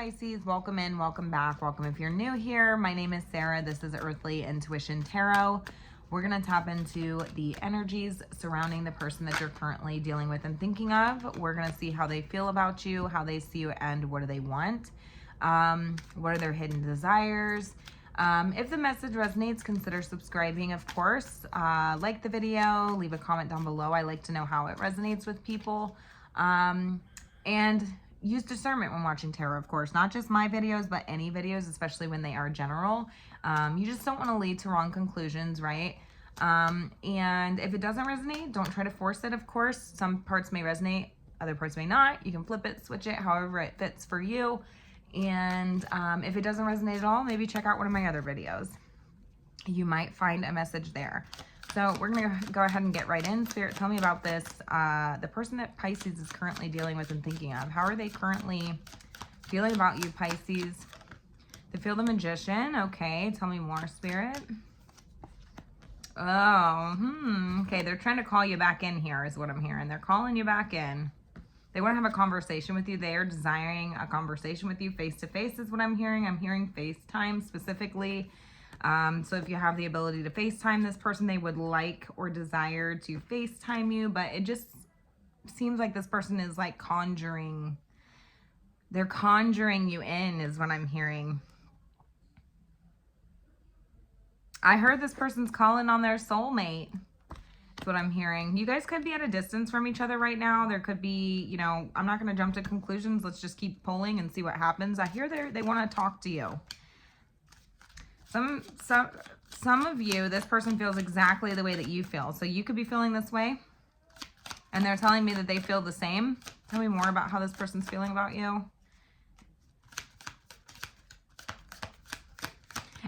Pisces, welcome in, welcome back, welcome if you're new here. My name is Sarah. This is Earthly Intuition Tarot. We're going to tap into the energies surrounding the person that you're currently dealing with and thinking of. We're going to see how they feel about you, how they see you, and what do they want. What are their hidden desires? If the message resonates, consider subscribing, of course. Like the video, leave a comment down below. I like to know how it resonates with people. And use discernment when watching tarot, of course, not just my videos, but any videos, especially when they are general. You just don't want to lead to wrong conclusions, right? And if it doesn't resonate, don't try to force it, of course. Some parts may resonate, other parts may not. You can flip it, switch it, however it fits for you. And if it doesn't resonate at all, maybe check out one of my other videos. You might find a message there. So we're going to go ahead and get right in. Spirit, tell me about this. The person that Pisces is currently dealing with and thinking of. How are they currently feeling about you, Pisces? They feel the Magician. Okay, tell me more, Spirit. Oh, okay, they're trying to call you back in here is what I'm hearing. They're calling you back in. They want to have a conversation with you. They are desiring a conversation with you face-to-face is what I'm hearing. I'm hearing FaceTime specifically. So if you have the ability to FaceTime this person, they would like or desire to FaceTime you, but it just seems like this person is like conjuring. They're conjuring you in is what I'm hearing. I heard this person's calling on their soulmate. That's what I'm hearing. You guys could be at a distance from each other right now. There could be, you know, I'm not going to jump to conclusions. Let's just keep pulling and see what happens. I hear they want to talk to you. Some of you, this person feels exactly the way that you feel. So you could be feeling this way. And they're telling me that they feel the same. Tell me more about how this person's feeling about you.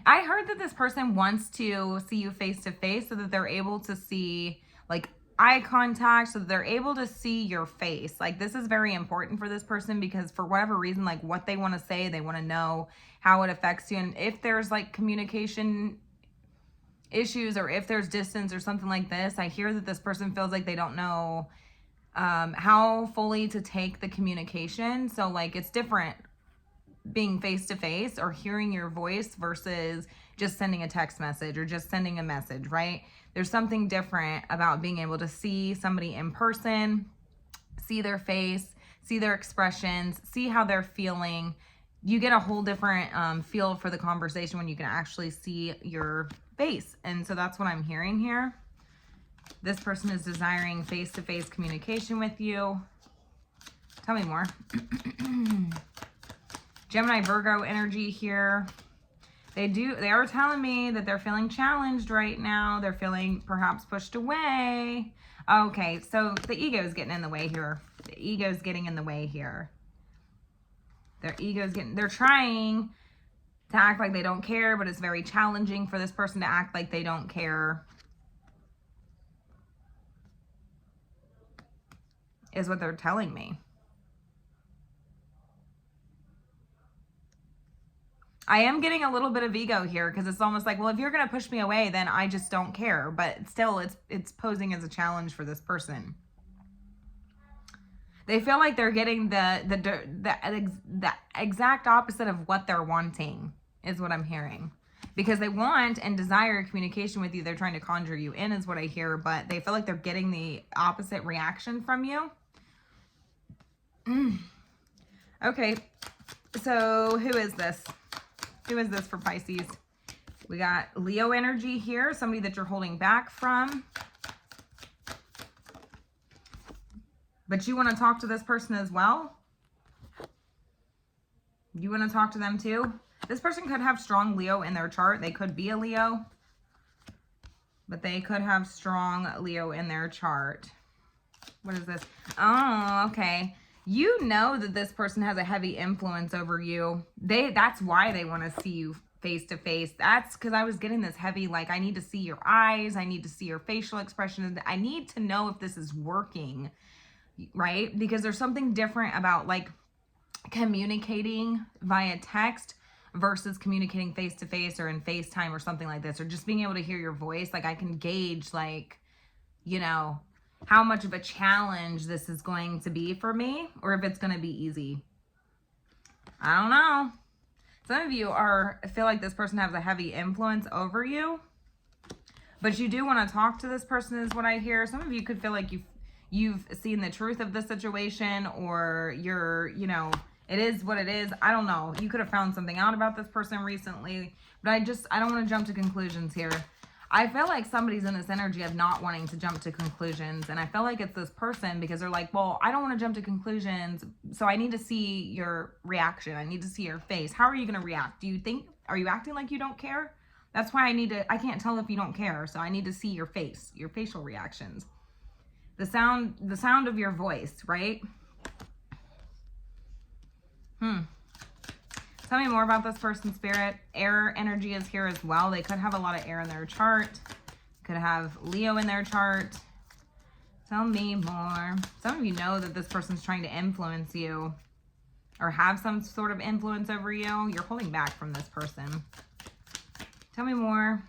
I heard that this person wants to see you face to face so that they're able to see like eye contact, so that they're able to see your face. Like this is very important for this person because for whatever reason, like what they want to say, they want to know how it affects you. And if there's like communication issues or if there's distance or something like this, I hear that this person feels like they don't know how fully to take the communication. So like it's different being face to face or hearing your voice versus just sending a text message or just sending a message, right? There's something different about being able to see somebody in person, see their face, see their expressions, see how they're feeling. You get a whole different feel for the conversation when you can actually see your face. And so that's what I'm hearing here. This person is desiring face-to-face communication with you. Tell me more. Gemini, Virgo energy here. They are telling me that they're feeling challenged right now. They're feeling perhaps pushed away. Okay, so the ego is getting in the way here. The ego is getting in the way here. They're trying to act like they don't care, but it's very challenging for this person to act like they don't care. Is what they're telling me. I am getting a little bit of ego here because it's almost like, well, if you're going to push me away, then I just don't care. But still, it's posing as a challenge for this person. They feel like they're getting the exact opposite of what they're wanting is what I'm hearing. Because they want and desire communication with you. They're trying to conjure you in is what I hear. But they feel like they're getting the opposite reaction from you. Okay. So who is this? Who is this for Pisces? We got Leo energy here. Somebody that you're holding back from. But you want to talk to this person as well? You want to talk to them too? This person could have strong Leo in their chart. They could be a Leo. But they could have strong Leo in their chart. What is this? Oh, okay. You know that this person has a heavy influence over you. That's why they want to see you face to face. That's because I was getting this heavy, like, I need to see your eyes. I need to see your facial expressions. I need to know if this is working, right? Because there's something different about like communicating via text versus communicating face to face or in FaceTime or something like this, or just being able to hear your voice. Like I can gauge like, you know, how much of a challenge this is going to be for me or if it's going to be easy. I don't know. Some of you feel like this person has a heavy influence over you, but you do want to talk to this person is what I hear. Some of you could feel like you've seen the truth of the situation, or it is what it is. I don't know. You could have found something out about this person recently, but I don't want to jump to conclusions here. I feel like somebody's in this energy of not wanting to jump to conclusions. And I feel like it's this person because they're like, well, I don't want to jump to conclusions. So I need to see your reaction. I need to see your face. How are you going to react? Are you acting like you don't care? That's why I can't tell if you don't care. So I need to see your face, your facial reactions. The sound of your voice, right? Tell me more about this person, Spirit. Air energy is here as well. They could have a lot of air in their chart. Could have Leo in their chart. Tell me more. Some of you know that this person's trying to influence you or have some sort of influence over you. You're holding back from this person. Tell me more.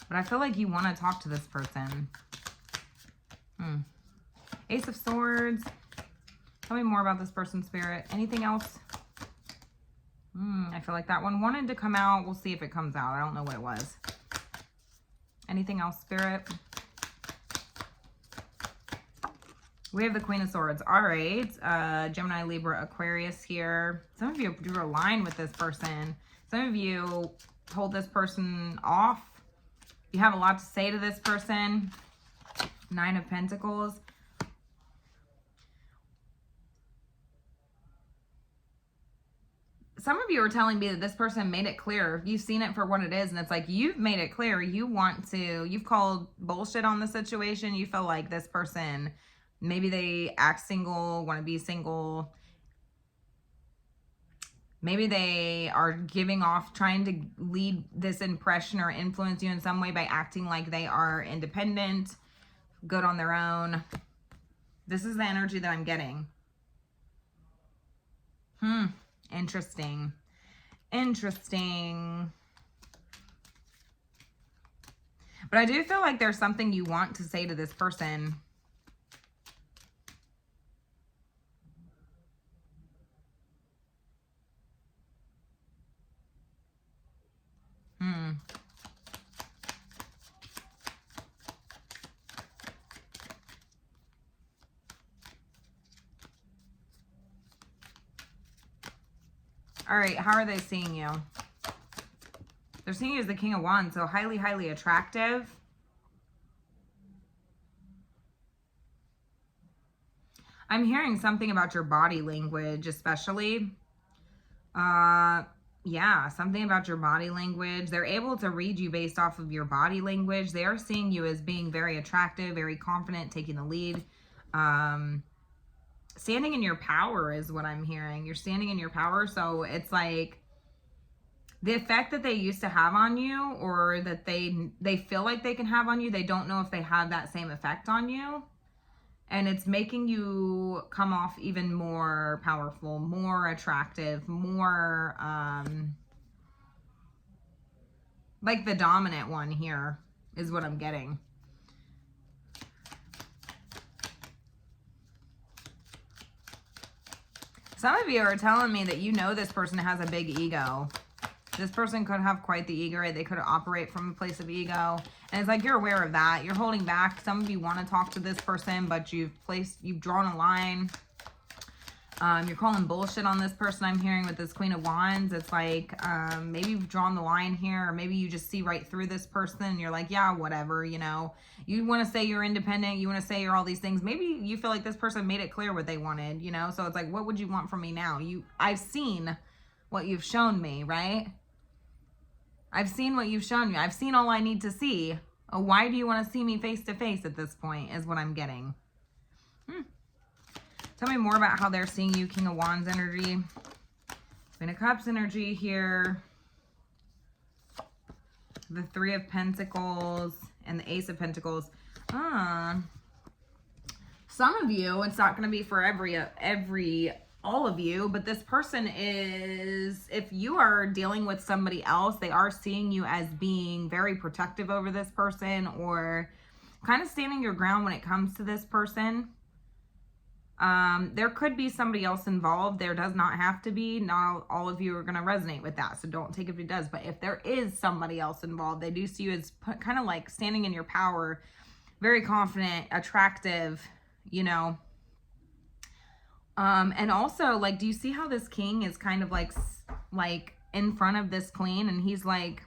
But I feel like you want to talk to this person. Ace of Swords. Tell me more about this person, Spirit. Anything else? I feel like that one wanted to come out. We'll see if it comes out. I don't know what it was. Anything else, Spirit? We have the Queen of Swords. All right. Gemini, Libra, Aquarius here. Some of you drew a line with this person. Some of you told this person off. You have a lot to say to this person. Nine of Pentacles. Some of you are telling me that this person made it clear. You've seen it for what it is, and it's like you've made it clear. You've called bullshit on the situation. You feel like this person, maybe they act single, want to be single. Maybe they are giving off, trying to lead this impression or influence you in some way by acting like they are independent, good on their own. This is the energy that I'm getting. Interesting. But I do feel like there's something you want to say to this person. All right, how are they seeing you? They're seeing you as the King of Wands, so highly, highly attractive. I'm hearing something about your body language, especially. Yeah, something about your body language. They're able to read you based off of your body language. They are seeing you as being very attractive, very confident, taking the lead. Standing in your power is what I'm hearing. You're standing in your power. So it's like the effect that they used to have on you, or that they feel like they can have on you, they don't know if they have that same effect on you. And it's making you come off even more powerful, more attractive, more like the dominant one here is what I'm getting. Some of you are telling me that you know this person has a big ego. This person could have quite the ego, right? They could operate from a place of ego. And it's like you're aware of that. You're holding back. Some of you want to talk to this person, but you've drawn a line. You're calling bullshit on this person, I'm hearing, with this Queen of Wands. It's like maybe you've drawn the line here, or maybe you just see right through this person and you're like, yeah, whatever, you know. You want to say you're independent. You want to say you're all these things. Maybe you feel like this person made it clear what they wanted, you know. So it's like, what would you want from me now? I've seen what you've shown me, right? I've seen what you've shown me. I've seen all I need to see. Why do you want to see me face to face at this point is what I'm getting. Tell me more about how they're seeing you, King of Wands energy. Queen of Cups energy here. The Three of Pentacles and the Ace of Pentacles. Some of you, it's not going to be for all of you, but this person is, if you are dealing with somebody else, they are seeing you as being very protective over this person, or kind of standing your ground when it comes to this person. There could be somebody else involved. There does not have to be. Not all of you are going to resonate with that, so don't take it if it does. But if there is somebody else involved, they do see you as kind of like standing in your power, very confident, attractive, you know. And also, like, do you see how this king is kind of like in front of this queen, and he's like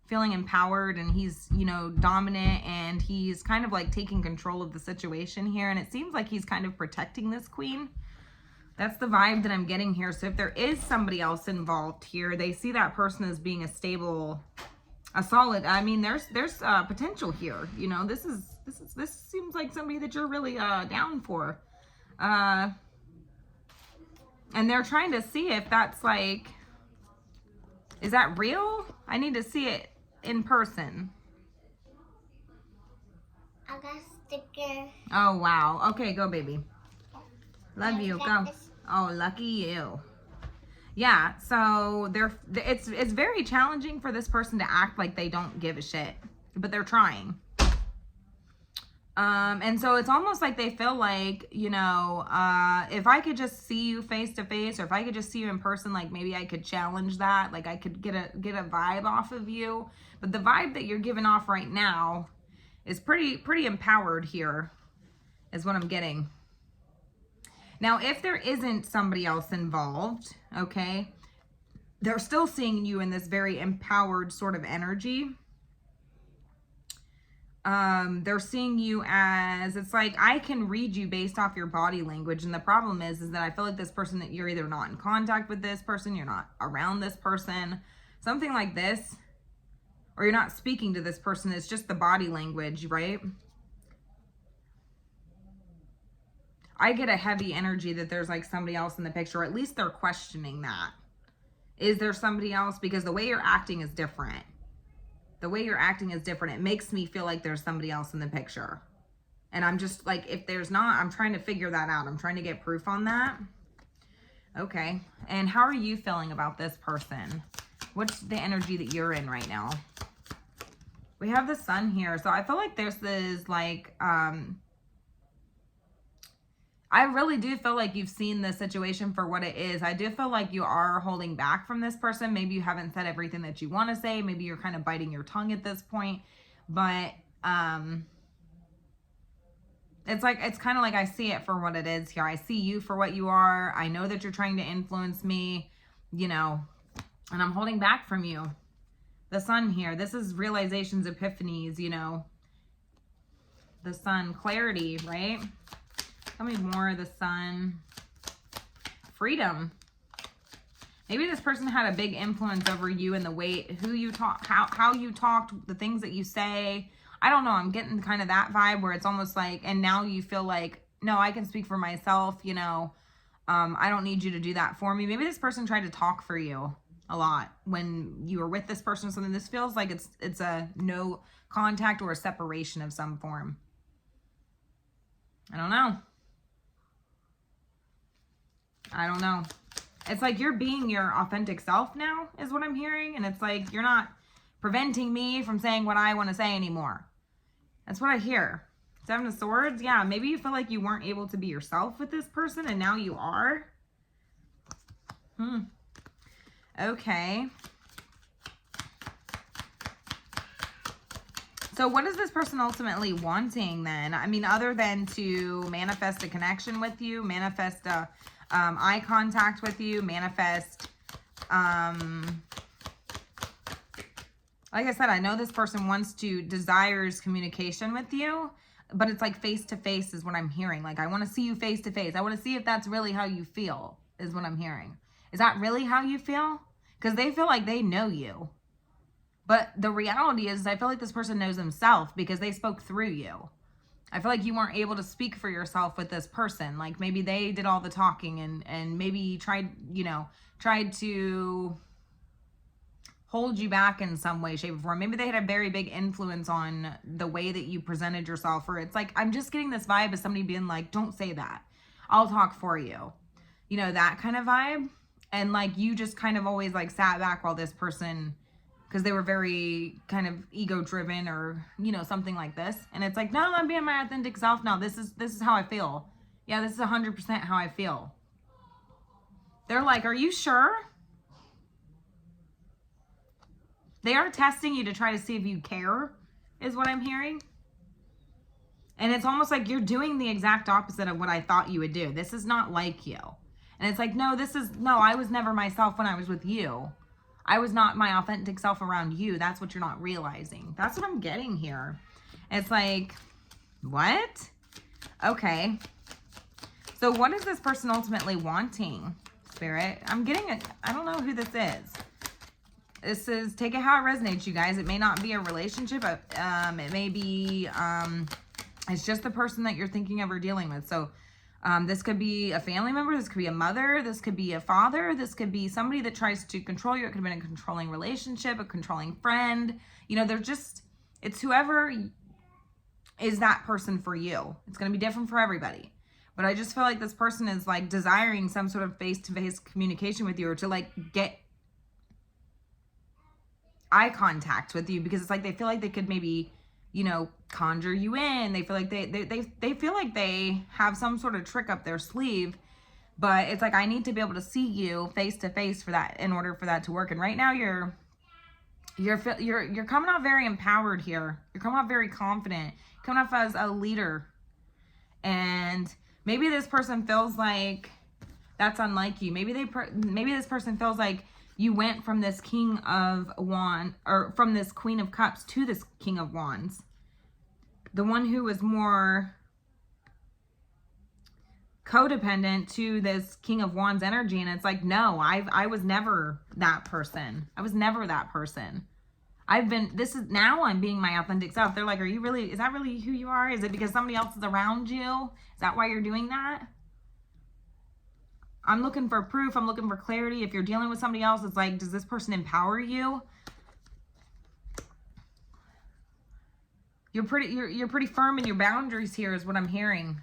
feeling empowered, and he's, you know, dominant, and he's kind of like taking control of the situation here, and it seems like he's kind of protecting this queen. That's the vibe that I'm getting here. So if there is somebody else involved here, they see that person as being a stable, a solid, I mean, there's potential here, you know. This seems like somebody that you're really down for, and they're trying to see if that's like, is that real? I need to see it in person. I got a sticker. Oh, wow. Okay, go, baby. Love you. Go. Oh, lucky you. Yeah, so it's very challenging for this person to act like they don't give a shit, but they're trying. And so it's almost like they feel like, you know, if I could just see you face to face, or if I could just see you in person, like maybe I could challenge that. Like I could get a vibe off of you. But the vibe that you're giving off right now is pretty empowered here, is what I'm getting. Now, if there isn't somebody else involved, okay, they're still seeing you in this very empowered sort of energy. They're seeing you as, it's like, I can read you based off your body language. And the problem is that I feel like this person, that you're either not in contact with this person, you're not around this person, something like this, or you're not speaking to this person. It's just the body language, right? I get a heavy energy that there's like somebody else in the picture, or at least they're questioning that. Is there somebody else? Because the way you're acting is different. The way you're acting is different. It makes me feel like there's somebody else in the picture. And I'm just like, if there's not, I'm trying to figure that out. I'm trying to get proof on that. Okay. And how are you feeling about this person? What's the energy that you're in right now? We have the sun here. So I feel like this is like, I really do feel like you've seen the situation for what it is. I do feel like you are holding back from this person. Maybe you haven't said everything that you want to say. Maybe you're kind of biting your tongue at this point. But it's like, it's kind of like I see it for what it is here. I see you for what you are. I know that you're trying to influence me, you know, and I'm holding back from you. The sun here. This is realizations, epiphanies, you know. The sun, clarity, right? Tell me more of the sun. Freedom. Maybe this person had a big influence over you in the way, who you talk, how you talked, the things that you say. I don't know. I'm getting kind of that vibe where it's almost like, and now you feel like, no, I can speak for myself, you know. I don't need you to do that for me. Maybe this person tried to talk for you a lot when you were with this person or something. This feels like it's a no contact or a separation of some form. I don't know. I don't know. It's like you're being your authentic self now, is what I'm hearing. And it's like you're not preventing me from saying what I want to say anymore. That's what I hear. Seven of Swords. Yeah, maybe you feel like you weren't able to be yourself with this person, and now you are. Okay. So what is this person ultimately wanting then? I mean, other than to manifest a connection with you, manifest a eye contact with you, manifest, like I said, I know this person desires communication with you, but it's like face to face is what I'm hearing. Like, I want to see you face to face. I want to see if that's really how you feel, is what I'm hearing. Is that really how you feel? Because they feel like they know you. But the reality is, I feel like this person knows himself because they spoke through you. I feel like you weren't able to speak for yourself with this person. Like maybe they did all the talking and maybe tried to hold you back in some way, shape, or form. Maybe they had a very big influence on the way that you presented yourself. Or it's like, I'm just getting this vibe of somebody being like, don't say that. I'll talk for you. You know, that kind of vibe. And like you just kind of always like sat back while this person, because they were very kind of ego driven or, you know, something like this. And it's like, no, I'm being my authentic self now. This is how I feel. Yeah, this is 100% how I feel. They're like, are you sure? They are testing you to try to see if you care, is what I'm hearing. And it's almost like you're doing the exact opposite of what I thought you would do. This is not like you. And it's like, no, I was never myself when I was with you. I was not my authentic self around you. That's what you're not realizing. That's what I'm getting here. It's like, what? Okay. So what is this person ultimately wanting, Spirit? I'm getting it. I don't know who this is. This is, take it how it resonates, you guys. It may not be a relationship. It may be, it's just the person that you're thinking of or dealing with. So this could be a family member. This could be a mother. This could be a father. This could be somebody that tries to control you. It could have been a controlling relationship, a controlling friend. You know, they're just, it's whoever is that person for you. It's going to be different for everybody. But I just feel like this person is like desiring some sort of face-to-face communication with you, or to like get eye contact with you, because it's like they feel like they could maybe, you know, conjure you in. They feel like they feel like they have some sort of trick up their sleeve, but it's like, I need to be able to see you face to face for that, in order for that to work. And right now you're coming off very empowered here. You're coming off very confident, coming off as a leader. And maybe this person feels like that's unlike you. Maybe this person feels like you went from this King of Wands, or from this Queen of Cups to this King of Wands. The one who was more codependent to this King of Wands energy. And it's like, no, I was never that person. I was never that person. I'm being my authentic self. They're like, is that really who you are? Is it because somebody else is around you? Is that why you're doing that? I'm looking for proof. I'm looking for clarity. If you're dealing with somebody else, it's like, does this person empower you? You're pretty firm in your boundaries here, is what I'm hearing.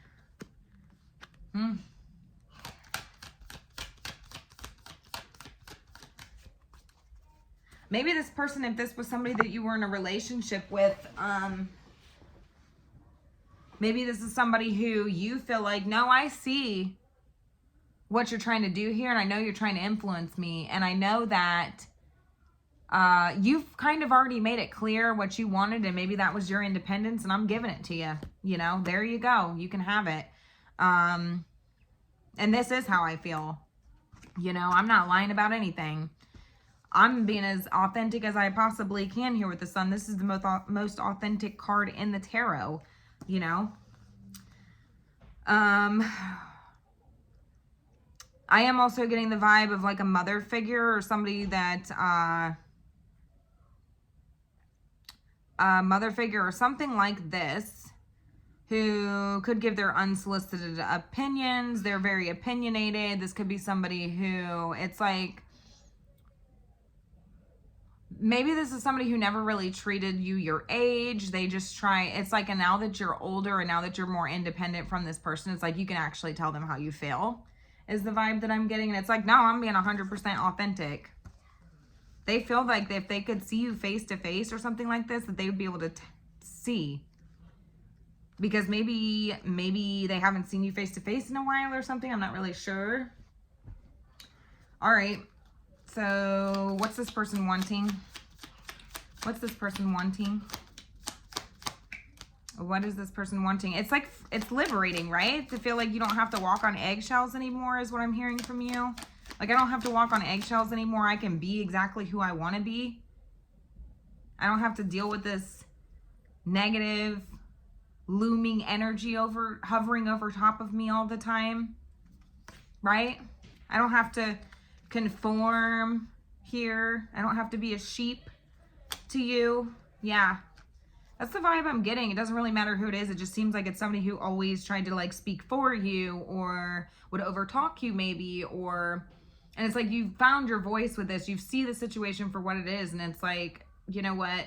Maybe this person, if this was somebody that you were in a relationship with, maybe this is somebody who you feel like, no, I see what you're trying to do here, and I know you're trying to influence me, and I know that you've kind of already made it clear what you wanted, and maybe that was your independence, and I'm giving it to you. You know, there you go. You can have it. And this is how I feel. You know, I'm not lying about anything. I'm being as authentic as I possibly can here with the Sun. This is the most authentic card in the tarot, you know. I am also getting the vibe of like a mother figure, or somebody that, a mother figure or something like this, who could give their unsolicited opinions. They're very opinionated. This could be somebody who, it's like, maybe this is somebody who never really treated you your age. They just try, it's like, and now that you're older and now that you're more independent from this person, it's like you can actually tell them how you feel, is the vibe that I'm getting. And it's like, no, I'm being 100% authentic. They feel like if they could see you face to face or something like this, that they would be able to see. Because maybe they haven't seen you face to face in a while or something. I'm not really sure. All right. So what's this person wanting? What's this person wanting? What is this person wanting? It's like, it's liberating, right? To feel like you don't have to walk on eggshells anymore, is what I'm hearing from you. Like, I don't have to walk on eggshells anymore. I can be exactly who I want to be. I don't have to deal with this negative, looming energy hovering over top of me all the time, right? I don't have to conform here. I don't have to be a sheep to you. Yeah, that's the vibe I'm getting. It doesn't really matter who it is. It just seems like it's somebody who always tried to like speak for you, or would overtalk you maybe, or, and it's like you found your voice with this. You see the situation for what it is, and it's like, you know what?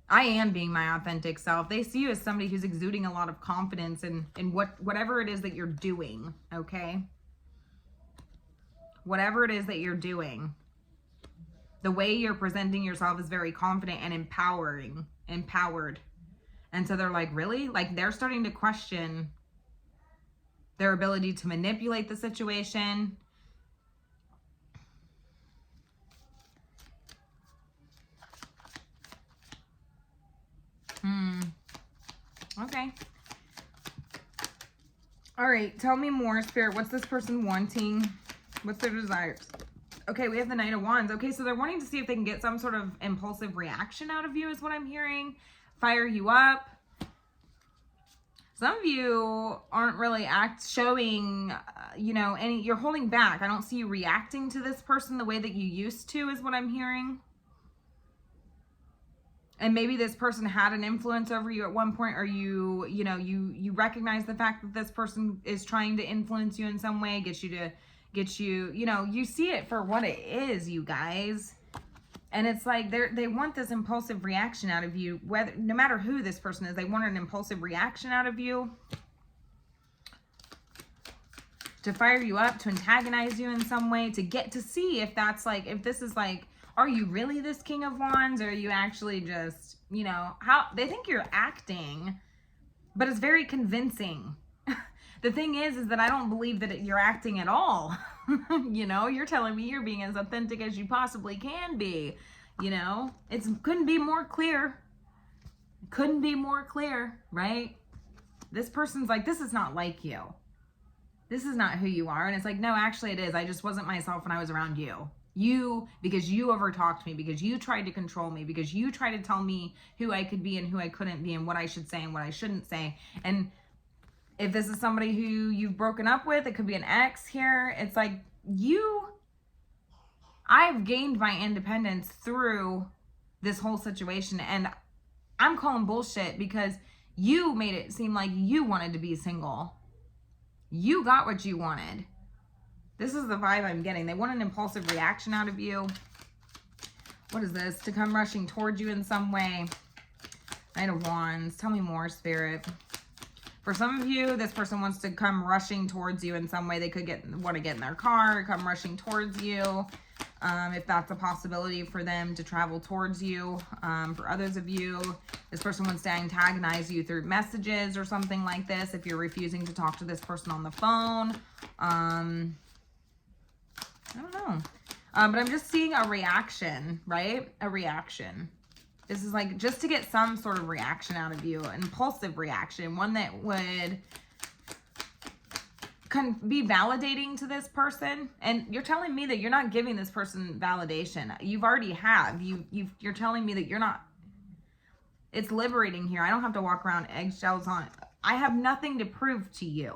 I am being my authentic self. They see you as somebody who's exuding a lot of confidence in whatever it is that you're doing, okay? Whatever it is that you're doing. The way you're presenting yourself is very confident and empowered. And so they're like, really? Like, they're starting to question their ability to manipulate the situation. Okay. All right, tell me more, Spirit. What's this person wanting? What's their desires? Okay, we have the Knight of Wands. Okay, so they're wanting to see if they can get some sort of impulsive reaction out of you is what I'm hearing. Fire you up. Some of you aren't really showing, you're holding back. I don't see you reacting to this person the way that you used to is what I'm hearing. And maybe this person had an influence over you at one point, or you recognize the fact that this person is trying to influence you in some way, you see it for what it is, you guys. And it's like they want this impulsive reaction out of you, no matter who this person is, they want an impulsive reaction out of you. To fire you up, to antagonize you in some way, to get to see if that's like, if this is like, are you really this King of Wands, or are you actually just, how they think you're acting, but it's very convincing. The thing is that I don't believe that you're acting at all. You're telling me you're being as authentic as you possibly can be. It couldn't be more clear. Couldn't be more clear, right? This person's like, this is not like you. This is not who you are. And it's like, no, actually it is. I just wasn't myself when I was around you. Because you overtalked me, because you tried to control me, because you tried to tell me who I could be and who I couldn't be, and what I should say and what I shouldn't say. And if this is somebody who you've broken up with, it could be an ex here. It's like I've gained my independence through this whole situation, and I'm calling bullshit because you made it seem like you wanted to be single. You got what you wanted. This is the vibe I'm getting. They want an impulsive reaction out of you. What is this? To come rushing towards you in some way. Knight of Wands. Tell me more, Spirit. For some of you, this person wants to come rushing towards you in some way. They could want to get in their car, come rushing towards you. If that's a possibility for them to travel towards you. For others of you, this person wants to antagonize you through messages or something like this. If you're refusing to talk to this person on the phone. I don't know. But I'm just seeing a reaction, right? A reaction. This is like just to get some sort of reaction out of you. An impulsive reaction. One that would be validating to this person. And you're telling me that you're not giving this person validation. You've already have. You're telling me that you're not. It's liberating here. I don't have to walk around eggshells on. I have nothing to prove to you.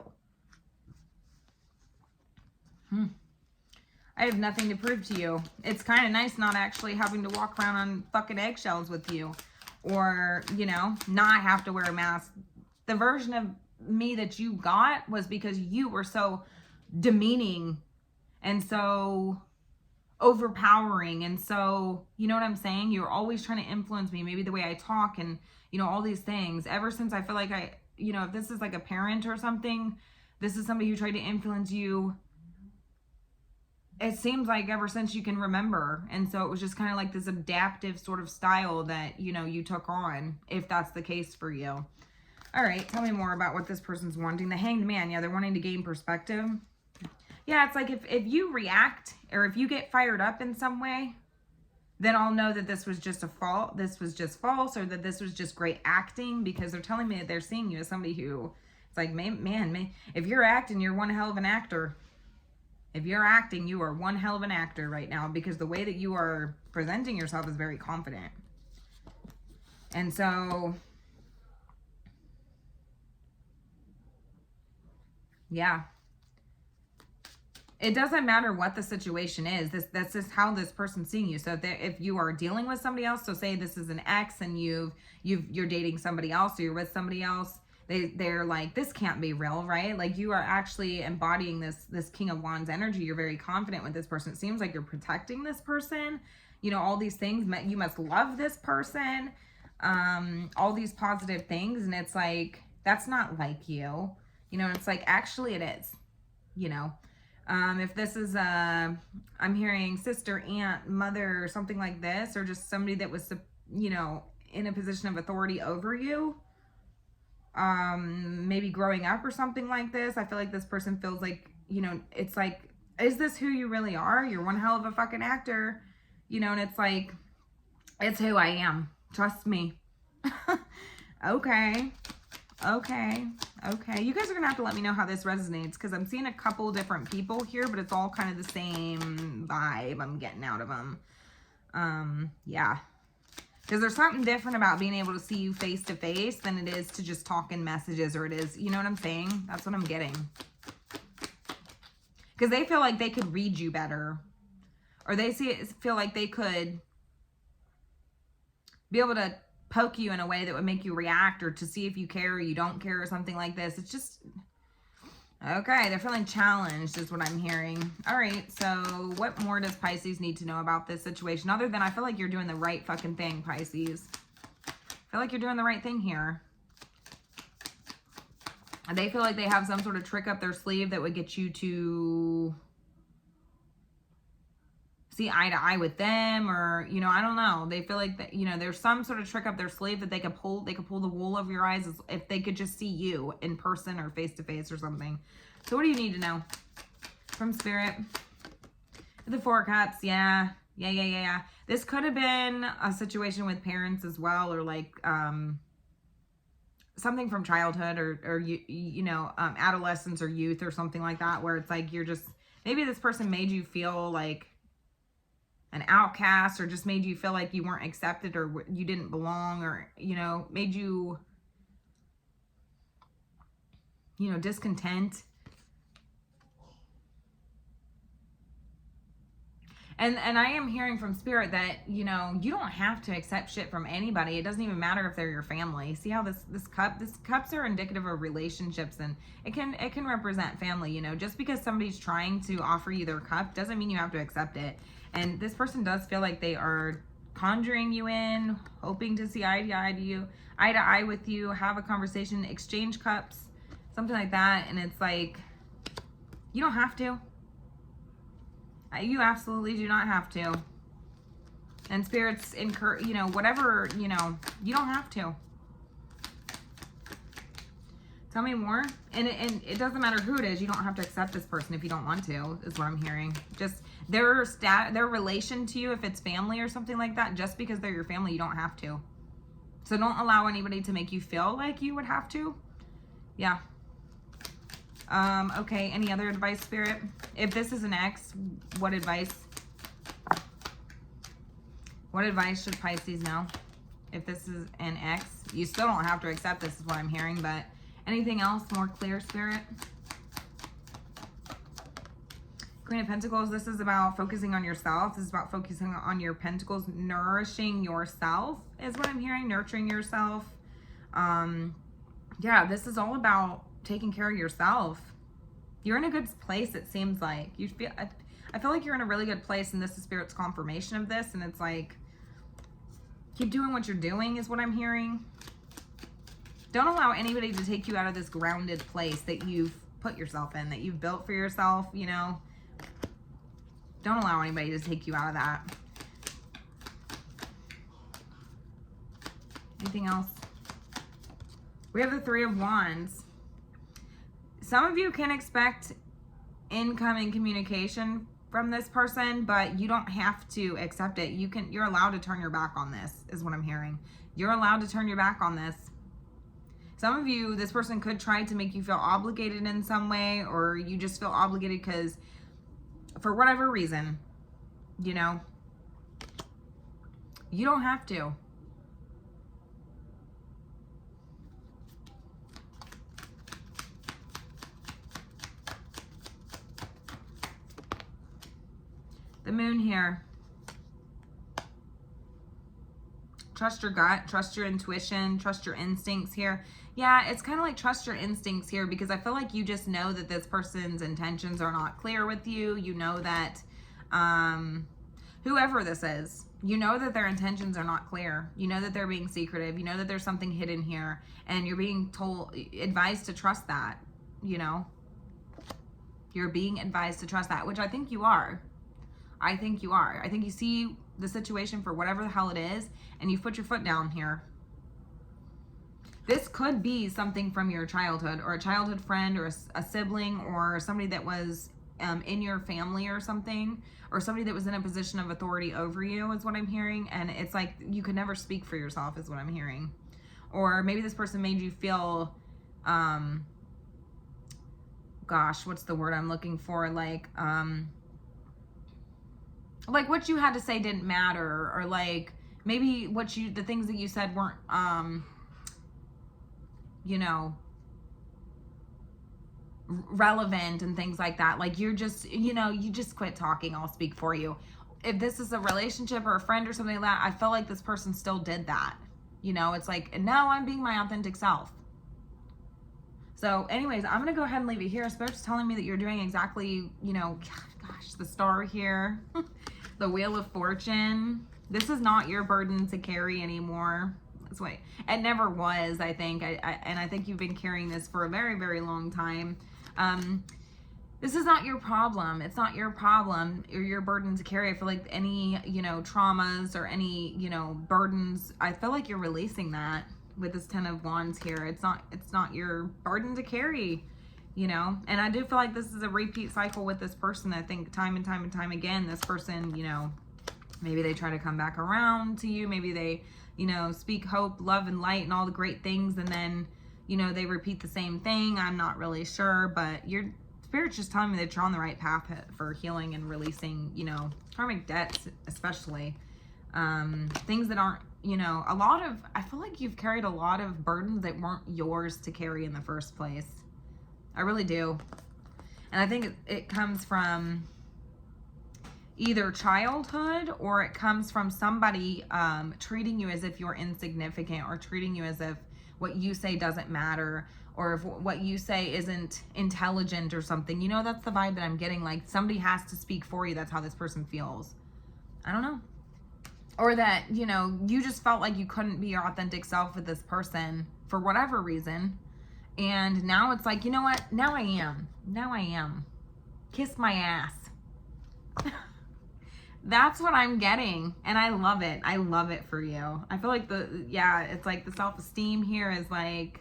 I have nothing to prove to you. It's kind of nice not actually having to walk around on fucking eggshells with you. Or, not have to wear a mask. The version of me that you got was because you were so demeaning and so overpowering. And so, you know what I'm saying? You're always trying to influence me. Maybe the way I talk and, all these things. Ever since I feel like if this is like a parent or something, this is somebody who tried to influence you. It seems like ever since you can remember. And so it was just kind of like this adaptive sort of style that, you took on, if that's the case for you. All right, tell me more about what this person's wanting. The Hanged Man, yeah, they're wanting to gain perspective. Yeah, it's like if you react or if you get fired up in some way, then I'll know that this was just this was just false, or that this was just great acting, because they're telling me that they're seeing you as somebody who, it's like, man, if you're acting, you're one hell of an actor. If you're acting, you are one hell of an actor right now, because the way that you are presenting yourself is very confident. And so, yeah. It doesn't matter what the situation is. That's just how this person's seeing you. So if you are dealing with somebody else, so say this is an ex and you're dating somebody else, or you're with somebody else, they're like, this can't be real, right? Like, you are actually embodying this King of Wands energy. You're very confident with this person. It seems like you're protecting this person. All these things. You must love this person. All these positive things. And it's like, that's not like you. It's like, actually it is. If this is I'm hearing sister, aunt, mother, or something like this, or just somebody that was, in a position of authority over you. maybe growing up or something like this. I feel like this person feels like, you know, it's like, is this who you really are? You're one hell of a fucking actor, you know, and it's like, it's who I am. Trust me. Okay. Okay. Okay. You guys are going to have to let me know how this resonates, because I'm seeing a couple different people here, but it's all kind of the same vibe I'm getting out of them. Yeah. Because there's something different about being able to see you face to face than it is to just talk in messages, or it is, you know what I'm saying? That's what I'm getting. Because they feel like they could read you better, or they feel like they could be able to poke you in a way that would make you react, or to see if you care or you don't care or something like this. It's just, okay, they're feeling challenged is what I'm hearing. All right, so what more does Pisces need to know about this situation, other than I feel like you're doing the right fucking thing, Pisces? I feel like you're doing the right thing here. They feel like they have some sort of trick up their sleeve that would get you to see eye to eye with them, or, you know, I don't know. They feel like that, you know, there's some sort of trick up their sleeve that they could pull the wool over your eyes if they could just see you in person or face to face or something. So what do you need to know from Spirit? The Four of Cups. Yeah. This could have been a situation with parents as well, or like something from childhood, or you know, adolescence or youth or something like that, where it's like you're just, maybe this person made you feel like an outcast, or just made you feel like you weren't accepted, or you didn't belong, or, you know, made you, you know, discontent. And I am hearing from Spirit that, you know, you don't have to accept shit from anybody. It doesn't even matter if they're your family. See how this cups are indicative of relationships, and it can represent family, you know. Just because somebody's trying to offer you their cup doesn't mean you have to accept it. And this person does feel like they are conjuring you in, hoping to see eye to eye with you, have a conversation, exchange cups, something like that. And it's like, you don't have to. You absolutely do not have to. And Spirit's encourage, you know, whatever, you know, you don't have to. Tell me more. And it doesn't matter who it is. You don't have to accept this person if you don't want to, is what I'm hearing. Just their relation to you, if it's family or something like that, just because they're your family, you don't have to. So don't allow anybody to make you feel like you would have to. Yeah. Okay, any other advice, Spirit? If this is an ex, what advice? What advice should Pisces know? If this is an ex, you still don't have to accept this, is what I'm hearing, but anything else more clear, Spirit? Queen of Pentacles, this is about focusing on yourself. This is about focusing on your pentacles, nourishing yourself, is what I'm hearing, nurturing yourself. Yeah, this is all about taking care of yourself. You're in a good place, it seems like. I feel like you're in a really good place, and this is Spirit's confirmation of this, and it's like, keep doing what you're doing, is what I'm hearing. Don't allow anybody to take you out of this grounded place that you've put yourself in, that you've built for yourself, you know. Don't allow anybody to take you out of that. Anything else? We have the Three of Wands. Some of you can expect incoming communication from this person, but you don't have to accept it. You're allowed to turn your back on this, is what I'm hearing. You're allowed to turn your back on this. Some of you, this person could try to make you feel obligated in some way, or you just feel obligated because, for whatever reason, you know, you don't have to. The Moon here. Trust your gut, trust your intuition, trust your instincts here. Yeah, it's kind of like trust your instincts here, because I feel like you just know that this person's intentions are not clear with you. You know that whoever this is, you know that their intentions are not clear. You know that they're being secretive. You know that there's something hidden here, and you're being advised to trust that, you know. You're being advised to trust that, which I think you are. I think you are. I think you see the situation for whatever the hell it is, and you put your foot down here. this could be something from your childhood, or a childhood friend, or a sibling, or somebody that was in your family or something, or somebody that was in a position of authority over you is what I'm hearing. And it's like you could never speak for yourself is what I'm hearing. Or maybe this person made you feel, gosh, what's the word I'm looking for? Like what you had to say didn't matter, or like maybe the things that you said weren't, you know, relevant and things like that. Like you're just, you know, you just quit talking. I'll speak for you. If this is a relationship or a friend or something like that, I feel like this person still did that. You know, it's like, no, I'm being my authentic self. So anyways, I'm going to go ahead and leave it here. Spirit's telling me that you're doing exactly, you know, gosh, the star here, the Wheel of Fortune. This is not your burden to carry anymore. That's why it never was, I think. And I think you've been carrying this for a very, very long time. This is not your problem. It's not your problem or your burden to carry. I feel like any, you know, traumas or any, you know, burdens, I feel like you're releasing that with this 10 of Wands here. It's not your burden to carry, you know. And I do feel like this is a repeat cycle with this person. I think time and time and time again, this person, you know, maybe they try to come back around to you. Maybe they, you know, speak hope, love, and light and all the great things, and then, you know, they repeat the same thing. I'm not really sure, but your Spirit's just telling me that you're on the right path for healing and releasing, you know, karmic debts, especially. Things that aren't, you know, I feel like you've carried a lot of burdens that weren't yours to carry in the first place. I really do. And I think it comes from either childhood, or it comes from somebody treating you as if you're insignificant, or treating you as if what you say doesn't matter, or if what you say isn't intelligent or something. You know, that's the vibe that I'm getting. Like somebody has to speak for you. That's how this person feels. I don't know. Or that, you know, you just felt like you couldn't be your authentic self with this person for whatever reason. And now it's like, you know what? Now I am. Now I am. Kiss my ass. That's what I'm getting. And I love it. I love it for you. I feel like it's like the self-esteem here is like,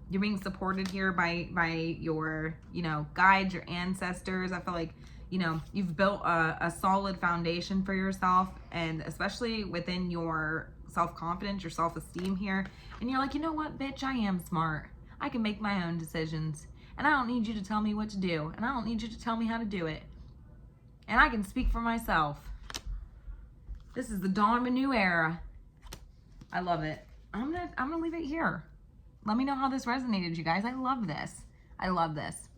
you're being supported here by your, you know, guides, your ancestors. I feel like, you know, you've built a solid foundation for yourself, and especially within your self-confidence, your self-esteem here. And you're like, you know what, bitch, I am smart. I can make my own decisions. And I don't need you to tell me what to do. And I don't need you to tell me how to do it. And I can speak for myself. This is the dawn of a new era. I love it. I'm gonna leave it here. Let me know how this resonated, you guys. I love this. I love this.